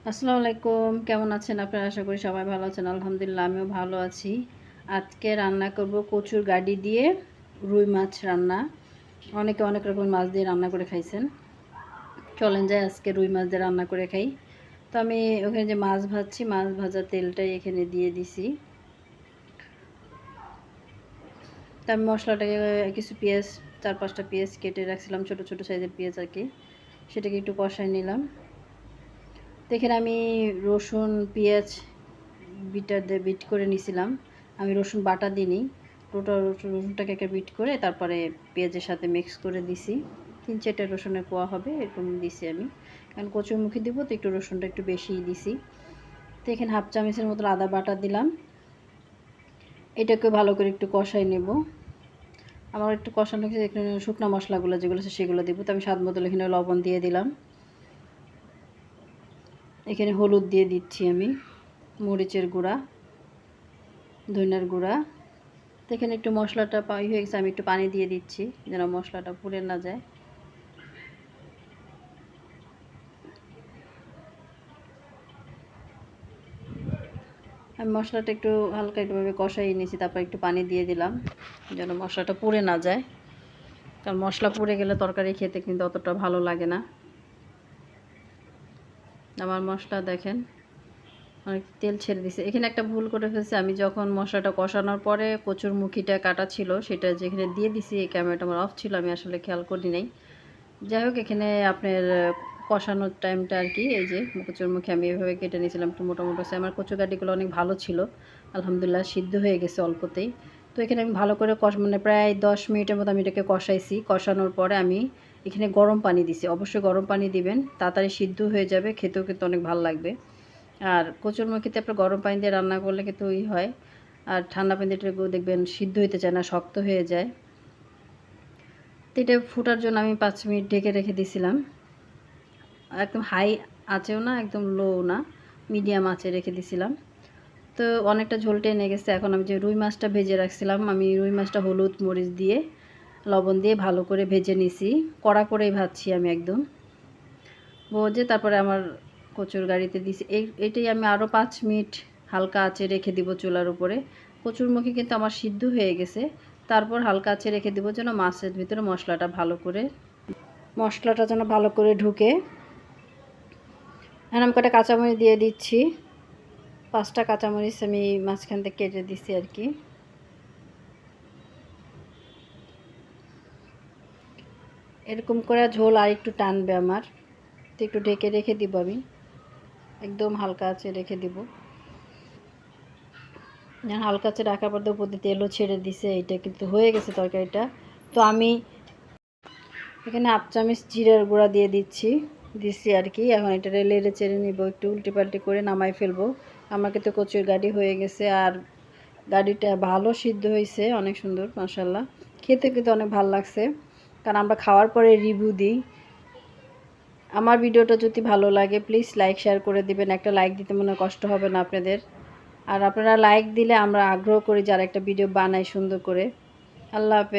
আসসালামু আলাইকুম, কেমন আছেন আপনারা? আশা করি সবাই ভালো আছেন। আলহামদুলিল্লাহ আমিও ভালো আছি। আজকে রান্না করব কচুর গাড়ি দিয়ে রুই মাছ রান্না। অনেকে অনেক রকম মাছ দিয়ে রান্না করে খাইছেন। চলেন যাই আজকে রুই মাছ দিয়ে রান্না করে খাই। তো আমি ওখানে যে মাছ ভাজছি, মাছ ভাজার তেলটাই এখানে দিয়ে দিছি। তো আমি মশলাটাকে কিছু পেঁয়াজ, 4-5টা পেঁয়াজ কেটে রাখছিলাম, ছোট ছোট সাইজের পেঁয়াজ আর কি। সেটাকে একটু কষাই নিলাম। তো এখানে আমি রসুন, পেঁয়াজ বিট করে নিছিলাম। আমি রসুন বাটা দিইনি, রসুনটাকে একটা বিট করে তারপরে পেঁয়াজের সাথে মিক্স করে দিছি। 3-4টা রসুনের কোয়া হবে এরকম দিছি আমি, কারণ কচুরমুখী দিব তো একটু রসুনটা একটু বেশিই দিছি। তো এখানে 1/2 চামচের মতো আদা বাটা দিলাম। এটাকে ভালো করে একটু কষাই নেব। আমার একটু কষানো হচ্ছে, এখানে শুকনো মশলাগুলো যেগুলো আছে সেগুলো দিব। তো আমি স্বাদ মতো এখানে লবণ দিয়ে দিলাম। এখানে হলুদ দিয়ে দিচ্ছি আমি, মরিচের গুঁড়া, ধনিয়ার গুঁড়া। তো এখানে একটু মশলাটা হয়ে গেছে, আমি একটু পানি দিয়ে দিচ্ছি যেন মশলাটা পুড়ে না যায়। আমি মশলাটা একটু হালকা একটুভাবে কষাই নিয়েছি, তারপর একটু পানি দিয়ে দিলাম যেন মশলাটা পুড়ে না যায়, কারণ মশলা পুড়ে গেলে তরকারি খেতে কিন্তু অতটা ভালো লাগে না। আমার মশলা দেখেন অনেক তেল ছেড়ে দিছে। এখানে একটা ভুল করে ফেলছি, আমি যখন মশলাটা কষানোর পরে কচুর মুখিটা কাটা ছিল সেটা যেখানে দিয়ে দিছি, এই ক্যামেরাটা আমার অফ ছিল, আমি আসলে খেয়াল করি নাই। যাই হোক, এখানে আপনার কষানোর টাইমটা আর কি, এই যে কচুরমুখী আমি এভাবে কেটে নিয়েছিলাম একটু মোটা মোটা। আমার কচু গাটিগুলো অনেক ভালো ছিল, আলহামদুলিল্লাহ সিদ্ধ হয়ে গেছে অল্পতেই। তো এখানে আমি ভালো করে মানে প্রায় 10 মিনিটের মতো আমি এটাকে কষাইছি। কষানোর পরে আমি এখানে গরম পানি দিছি। অবশ্যই গরম পানি দিবেন, তাড়াতাড়ি সিদ্ধ হয়ে যাবে, খেতেও কিন্তু অনেক ভালো লাগবে। আর কচুরমুখিতে আপনার গরম পানি দিয়ে রান্না করলে কিন্তু হয়, আর ঠান্ডা পানি দিয়ে দেখবেন সিদ্ধ হইতে চায় না, শক্ত হয়ে যায়। তো এটা ফোটার জন্য আমি 5 মিনিট ঢেকে রেখে দিয়েছিলাম। একদম হাই আঁচেও না, একদম লো না, মিডিয়াম আঁচে রেখে দিয়েছিলাম। তো অনেকটা ঝোল টেনে গেছে। এখন আমি যে রুই মাছটা ভেজে রাখছিলাম, আমি রুই মাছটা হলুদ মরিচ দিয়ে লবণ দিয়ে ভালো করে ভেজে নিছি। কড়া করেই ভাজছি আমি একদম ভেজে, তারপরে আমার কচুর গাড়িতে দিছি। এটাই আমি আরও 5 মিনিট হালকা আঁচে রেখে দিব চুলার উপরে। কচুরমুখী কিন্তু আমার সিদ্ধ হয়ে গেছে, তারপর হালকা আঁচে রেখে দিব যেন মাছের ভিতরে মশলাটা যেন ভালো করে ঢুকে। এখন আমি কটা কাঁচামরিচ দিয়ে দিচ্ছি, 5টা কাঁচামরিচ আমি মাঝখান থেকে কেটে দিচ্ছি আর কি। এরকম করে ঝোল আর একটু টানবে আমার, তো একটু ঢেকে রেখে দিব আমি, একদম হালকা আঁচে রেখে দিব। হালকা আঁচে রাখার পর তো উপর দিয়ে তেলও ছেড়ে দিছে, এইটা কিন্তু হয়ে গেছে তরকারিটা। তো আমি এখানে 1/2 চামচ জিরার গুঁড়া দিয়ে দিচ্ছি আর কি। এখন এটা লেড়ে চেড়ে নিব, একটু উল্টে পাল্টে করে নামাই ফেলবো। আমার কিন্তু কচুর গাড়ি হয়ে গেছে, আর গাড়িটা ভালো সিদ্ধ হয়েছে, অনেক সুন্দর মাশাআল্লাহ। খেতে কিন্তু অনেক ভালো লাগছে, কারণ আমরা খাওয়ার পরে রিভিউ দিই। আমার ভিডিওটা যদি ভালো লাগে প্লিজ লাইক শেয়ার করে দিবেন। একটা লাইক দিতে মনে কষ্ট হবে না আপনাদের, আর আপনারা লাইক দিলে আমরা আগ্রহ করি যারা একটা ভিডিও বানাই সুন্দর করে। আল্লাহ হাফেজ।